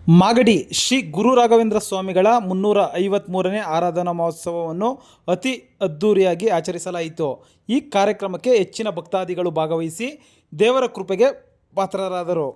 ಮಾಗಡಿ ಶ್ರೀ ಗುರು ರಾಘವೇಂದ್ರ ಸ್ವಾಮಿಗಳ 353ನೇ ಆರಾಧನಾ ಮಹೋತ್ಸವವನ್ನು ಅತಿ ಅದ್ಧೂರಿಯಾಗಿ ಆಚರಿಸಲಾಯಿತು. ಈ ಕಾರ್ಯಕ್ರಮಕ್ಕೆ ಹೆಚ್ಚಿನ ಭಕ್ತಾದಿಗಳು ಭಾಗವಹಿಸಿ ದೇವರ ಕೃಪೆಗೆ ಪಾತ್ರರಾದರು.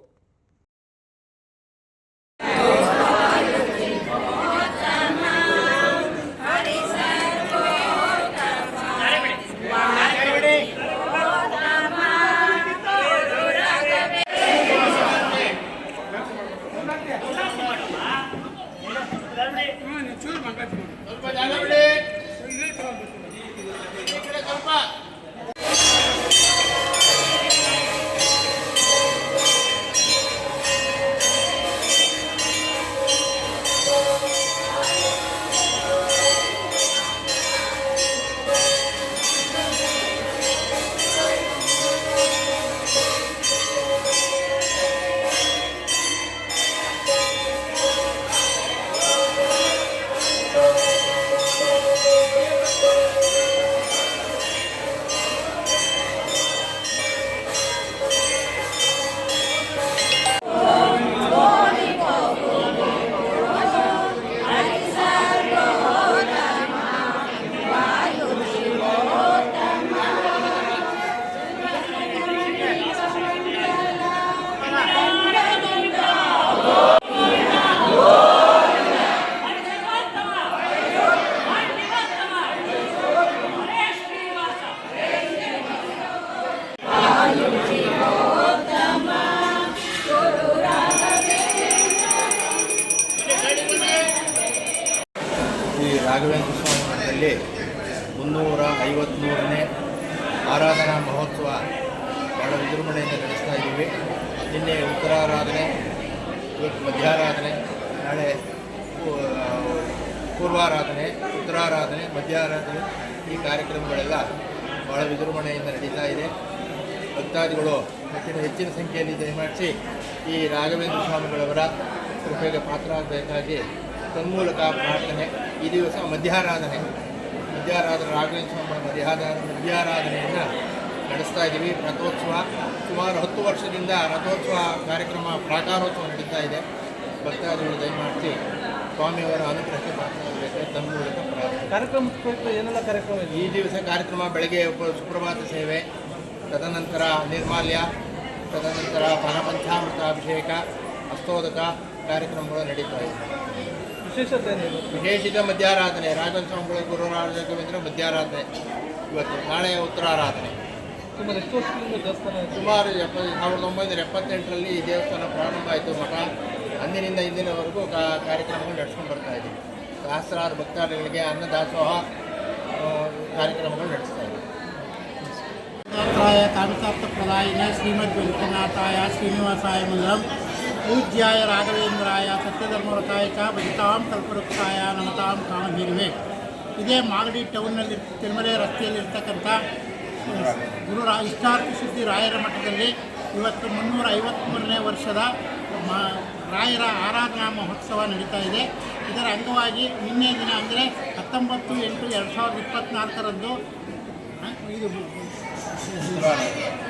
ರಾಘವೇಂದ್ರ ಸ್ವಾಮಿ ಮಠದಲ್ಲಿ 353ನೇ ಆರಾಧನಾ ಮಹೋತ್ಸವ ಬಹಳ ವಿಜೃಂಭಣೆಯಿಂದ ನಡೆಸ್ತಾ ಇದ್ದೀವಿ. ನಿನ್ನೆ ಉತ್ತರಾರಾಧನೆ, ಇವತ್ತು ಮಧ್ಯಾರಾಧನೆ, ನಾಳೆ ಪೂರ್ವಾರಾಧನೆ, ಉತ್ತರಾರಾಧನೆ, ಮಧ್ಯಾರಾಧನೆ ಈ ಕಾರ್ಯಕ್ರಮಗಳೆಲ್ಲ ಬಹಳ ವಿಜೃಂಭಣೆಯಿಂದ ನಡೀತಾ ಇದೆ. ಭಕ್ತಾದಿಗಳು ಹೆಚ್ಚಿನ ಸಂಖ್ಯೆಯಲ್ಲಿ ದಯಮಾಡಿಸಿ ಈ ರಾಘವೇಂದ್ರ ಸ್ವಾಮಿಗಳವರ ಕೃಪೆಗೆ ಪಾತ್ರರಾಗಬೇಕಾಗಿ ತನ್ಮೂಲಕ ಪ್ರಾರ್ಥನೆ. ಈ ದಿವಸ ಮಧ್ಯಾರಾಧನೆ ರಾಘವೇಂದ್ರ ಸ್ವಾಮಿಗಳ ಮಧ್ಯಾರಾಧನೆಯನ್ನು ನಡೆಸ್ತಾ ಇದ್ದೀವಿ. ರಥೋತ್ಸವ ಸುಮಾರು 10 ವರ್ಷದಿಂದ ರಥೋತ್ಸವ ಕಾರ್ಯಕ್ರಮ ಪ್ರಾಕಾರೋತ್ಸವ ನಡೀತಾ ಇದೆ. ಭಕ್ತಾದಿಗಳು ದಯಮಾಡಿಸಿ ಸ್ವಾಮಿಯವರ ಅನುಗ್ರಹಕ್ಕೆ ಪಾತ್ರರಾಗಬೇಕು ತನ್ಮೂಲಕ ಪ್ರಾರ್ಥನೆ. ಕಾರ್ಯಕ್ರಮ ಏನೆಲ್ಲ ಕಾರ್ಯಕ್ರಮ ಈ ದಿವಸ ಕಾರ್ಯಕ್ರಮ ಬೆಳಗ್ಗೆ ಸುಪ್ರಭಾತ ಸೇವೆ, ತದನಂತರ ನಿರ್ಮಾಲ್ಯ, ತದನಂತರ ಪಂಚಾಮೃತ ಅಭಿಷೇಕ, ಹಸ್ತೋದಕ ಕಾರ್ಯಕ್ರಮಗಳು ನಡೀತಾ ಇದೆ. ವಿಶೇಷಿತ ಮಧ್ಯಾರಾಧನೆ ರಾಘವೇಂದ್ರ ಸ್ವಾಮಿಗಳ ಗುರು ರಾಘವೇಂದ್ರ ಮಧ್ಯಾರಾಧನೆ ಇವತ್ತು, ನಾಳೆ ಉತ್ತರಾರಾಧನೆ. ಸುಮಾರು 1978ರಲ್ಲಿ ಈ ದೇವಸ್ಥಾನ ಪ್ರಾರಂಭ ಆಯಿತು. ಮಠ ಅಂದಿನಿಂದ ಇಂದಿನವರೆಗೂ ಕಾರ್ಯಕ್ರಮಗಳು ನಡೆಸ್ಕೊಂಡು ಬರ್ತಾ ಇದ್ದೀವಿ. ಸಹಸ್ರಾರು ಭಕ್ತಾದಿಗಳಿಗೆ ಅನ್ನದಾಸೋಹ ಕಾರ್ಯಕ್ರಮಗಳು ನಡೆಸ್ತಾ ಇದ್ದೀವಿ. ಕಾಮಿತಾರ್ಥಪ್ರದಾಯಿನ ಶ್ರೀಮದ್ ವೆಂಕಟನಾಥಾಯ ಶ್ರೀನಿವಾಸಾಯ ಮಂಗಲಂ. ಪೂಜ್ಯಾಯ ರಾಘವೇಂದ್ರಾಯ ಸತ್ಯಧರ್ಮವ್ರತಾಯ ಚ ಭಜಿತಾಂ ಕಲ್ಪವೃಕ್ಷಾಯ ನಮತಾಂ ಕಾಮಧೇನುವೆ. ಇದೇ ಮಾಗಡಿ ಟೌನ್ನಲ್ಲಿ ತಿರುಮಲೆ ರಸ್ತೆಯಲ್ಲಿರ್ತಕ್ಕಂಥ ಇಷ್ಟಾರ್ಥ ಸಿದ್ಧಿ ರಾಯರ ಮಠದಲ್ಲಿ ಇವತ್ತು 353ನೇ ವರ್ಷದ ರಾಯರ ಆರಾಧನಾ ಮಹೋತ್ಸವ ನಡೀತಾ ಇದೆ. ಇದರ ಅಂಗವಾಗಿ ನಿನ್ನೆ ದಿನ ಅಂದರೆ 19/8/2024ರಂದು ಇದು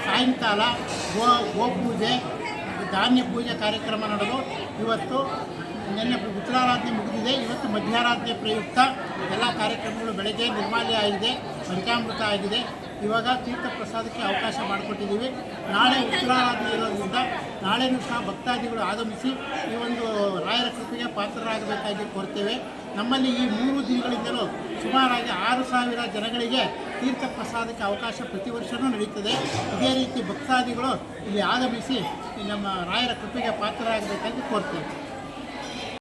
ಸಾಯಂಕಾಲ ಗೋಪೂಜೆ, ಧಾನ್ಯ ಪೂಜೆ ಕಾರ್ಯಕ್ರಮ ನಡೆದು ಇವತ್ತು ನಿನ್ನೆ ಉತ್ತರಾರಾಧನೆ ಮುಗಿದಿದೆ. ಇವತ್ತು ಮಧ್ಯಾರಾಧನೆ ಪ್ರಯುಕ್ತ ಎಲ್ಲ ಕಾರ್ಯಕ್ರಮಗಳು ಬೆಳಗ್ಗೆ ನಿರ್ಮಾಲ್ಯ ಆಗಿದೆ, ಪಂಚಾಮೃತ ಆಗಿದೆ. ಇವಾಗ ತೀರ್ಥ ಪ್ರಸಾದಕ್ಕೆ ಅವಕಾಶ ಮಾಡಿಕೊಟ್ಟಿದ್ದೀವಿ. ನಾಳೆ ಉತ್ತರಾರಾಧನೆ ಇರೋದ್ರಿಂದ ನಾಳೆನೂ ಸಹ ಭಕ್ತಾದಿಗಳು ಆಗಮಿಸಿ ಈ ಒಂದು ರಾಯರ ಕೃಪೆಗೆ ಪಾತ್ರರಾಗಬೇಕಾಗಿ ಕೋರ್ತೇವೆ. ನಮ್ಮಲ್ಲಿ ಈ 3 ದಿನಗಳಿಂದಲೂ ಸುಮಾರಾಗಿ 6,000 ಜನಗಳಿಗೆ ತೀರ್ಥ ಪ್ರಸಾದಕ್ಕೆ ಅವಕಾಶ ಪ್ರತಿ ವರ್ಷವೂ ನಡೀತದೆ. ಇದೇ ರೀತಿ ಭಕ್ತಾದಿಗಳು ಇಲ್ಲಿ ಆಗಮಿಸಿ ನಮ್ಮ ರಾಯರ ಕೃಪೆಗೆ ಪಾತ್ರರಾಗಬೇಕಾಗಿ ಕೋರ್ತೇವೆ.